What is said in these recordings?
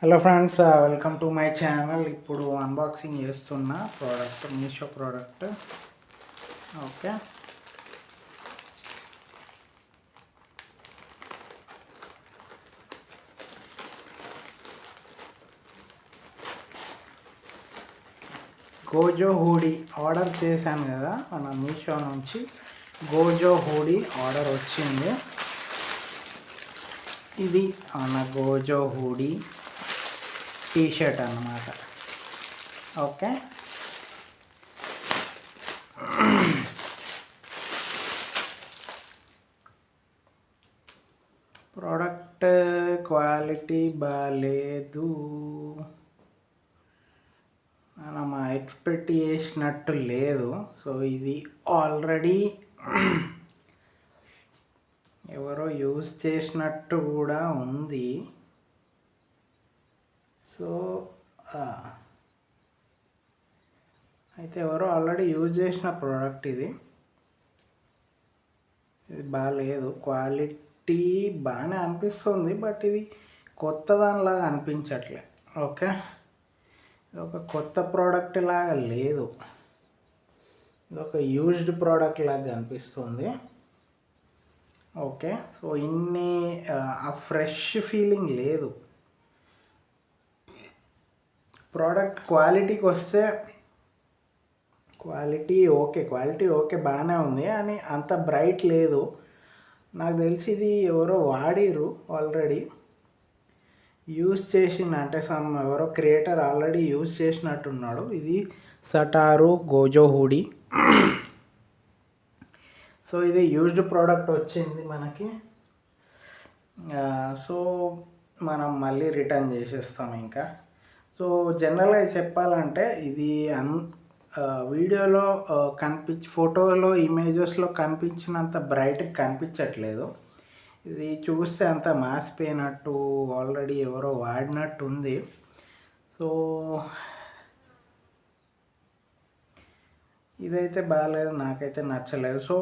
Hello friends, welcome to my channel. ఇప్పుడు unboxing చేస్తున్న product Meesho product. Okay, Gozo hoodie order చేశాను కదా మన మీషో నుంచి. గోజో హూడీ ఆర్డర్ వచ్చింది. ఇది మన గోజో హూడీ టీషర్ట్ అన్నమాట. ఓకే, ప్రోడక్ట్ క్వాలిటీ బాగాలేదు, మనం ఎక్స్పెక్ట్ చేసినట్టు లేదు. సో ఇది ఆల్రెడీ ఎవరో యూజ్ చేసినట్టు కూడా ఉంది. సో అయితే ఎవరో ఆల్రెడీ యూజ్ చేసిన ప్రోడక్ట్ ఇది బాగాలేదు. క్వాలిటీ బాగానే అనిపిస్తుంది, బట్ ఇది కొత్త దానిలాగా అనిపించట్లే. ఓకే, ఇది ఒక కొత్త ప్రోడక్ట్ లాగా లేదు, ఇది ఒక యూజ్డ్ ప్రోడక్ట్ లాగా అనిపిస్తుంది. ఓకే, సో ఇన్ని ఆ ఫ్రెష్ ఫీలింగ్ లేదు. ప్రోడక్ట్ క్వాలిటీకి వస్తే క్వాలిటీ ఓకే బాగానే ఉంది, అని అంత బ్రైట్ లేదు. నాకు తెలిసి ఇది ఎవరో వాడిరు, ఆల్రెడీ యూజ్ చేసిన, అంటే ఎవరో క్రియేటర్ ఆల్రెడీ యూజ్ చేసినట్టున్నాడు. ఇది సటారు గోజో హూడీ. సో ఇది యూజ్డ్ ప్రోడక్ట్ వచ్చింది మనకి. సో మనం మళ్ళీ రిటర్న్ చేసేస్తాం ఇంకా. సో జనరల్గా చెప్పాలంటే ఇది వీడియోలో ఫోటోలో ఇమేజెస్లో కనిపించినంత బ్రైట్గా కనిపించట్లేదు. ఇది చూస్తే అంత మాసిపోయినట్టు, ఆల్రెడీ ఎవరో వాడినట్టు ఉంది. సో ఇదైతే బాగాలేదు, నాకైతే నచ్చలేదు. సో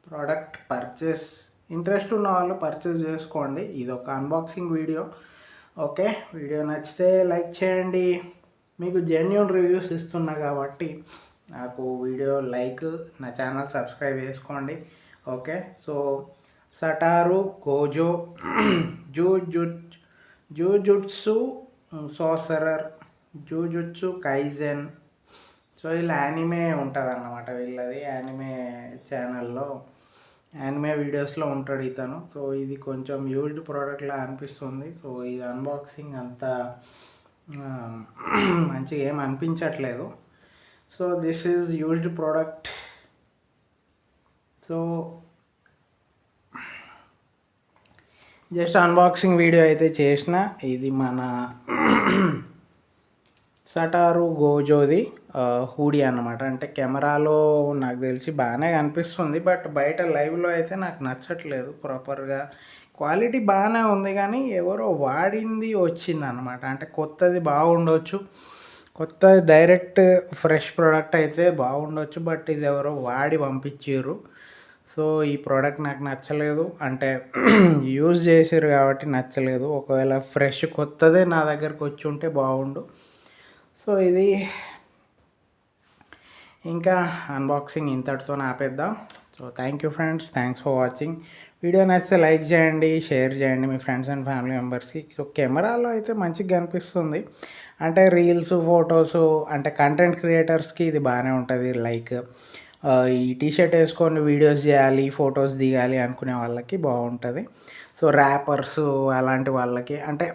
ప్రోడక్ట్ పర్చేస్ ఇంట్రెస్ట్ ఉన్న వాళ్ళు పర్చేస్ చేసుకోండి. ఇది ఒక అన్బాక్సింగ్ వీడియో. ఓకే, వీడియో నచ్చితే లైక్ చేయండి. మీకు జెన్యూన్ రివ్యూస్ ఇస్తున్నా కాబట్టి నాకు వీడియో లైక్, నా ఛానల్ సబ్స్క్రైబ్ చేసుకోండి. Okay, so Satoru Gojo Jujutsu sorcerer Jujutsu Kaisen. So ఇలా యానిమే ఉంటుంది అన్నమాట వీళ్ళది. యానిమే ఛానల్లో యానిమే వీడియోస్లో ఉంటాడు ఇతను. సో ఇది కొంచెం యూజ్డ్ ప్రోడక్ట్లా అనిపిస్తుంది. సో ఇది అన్బాక్సింగ్ అంతా మంచిగా ఏం అనిపించట్లేదు. So this is used product. So just unboxing video అయితే చేసిన. ఇది మన సటారు గోజోది హూడీ అన్నమాట. అంటే కెమెరాలో నాకు తెలిసి బాగానే కనిపిస్తుంది, బట్ బయట లైవ్లో అయితే నాకు నచ్చట్లేదు ప్రాపర్గా. క్వాలిటీ బాగానే ఉంది, కానీ ఎవరో వాడింది వచ్చింది అనమాట. అంటే కొత్తది బాగుండొచ్చు, కొత్త డైరెక్ట్ ఫ్రెష్ ప్రోడక్ట్ అయితే బాగుండొచ్చు, బట్ ఇది ఎవరో వాడి పంపించారు. సో ఈ ప్రోడక్ట్ నాకు నచ్చలేదు. అంటే యూజ్ చేసారు కాబట్టి నచ్చలేదు. ఒకవేళ ఫ్రెష్ కొత్తదే నా దగ్గరకు వచ్చి ఉంటే బాగుండు. సో ఇది ఇంకా అన్బాక్సింగ్ ఇంతటితో ఆపేద్దాం. So thank you friends, thanks for watching. Video నచ్చితే లైక్ చేయండి, షేర్ చేయండి మీ ఫ్రెండ్స్ అండ్ ఫ్యామిలీ మెంబర్స్కి. సో కెమెరాలో అయితే మంచిగా కనిపిస్తుంది. అంటే రీల్స్, ఫొటోస్, అంటే కంటెంట్ క్రియేటర్స్కి ఇది బాగానే ఉంటుంది. లైక్ ఈ టీషర్ట్ వేసుకొని వీడియోస్ చేయాలి, ఫొటోస్ దిగాలి అనుకునే వాళ్ళకి బాగుంటుంది. సో ర్యాపర్స్ అలాంటి వాళ్ళకి, అంటే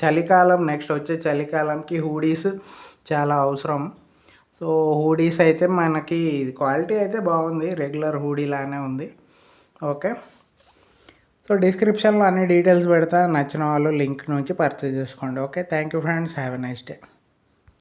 చలికాలం, నెక్స్ట్ వచ్చే చలికాలంకి హూడీస్ చాలా అవసరం. సో హూడీస్ అయితే మనకి క్వాలిటీ అయితే బాగుంది, రెగ్యులర్ హూడీ లానే ఉంది. ఓకే, సో డిస్క్రిప్షన్లో అన్ని డీటెయిల్స్ పెడతా, నచ్చిన వాళ్ళు లింక్ నుంచి పర్చేజ్ చేసుకోండి. Okay, thank you friends, have a nice day.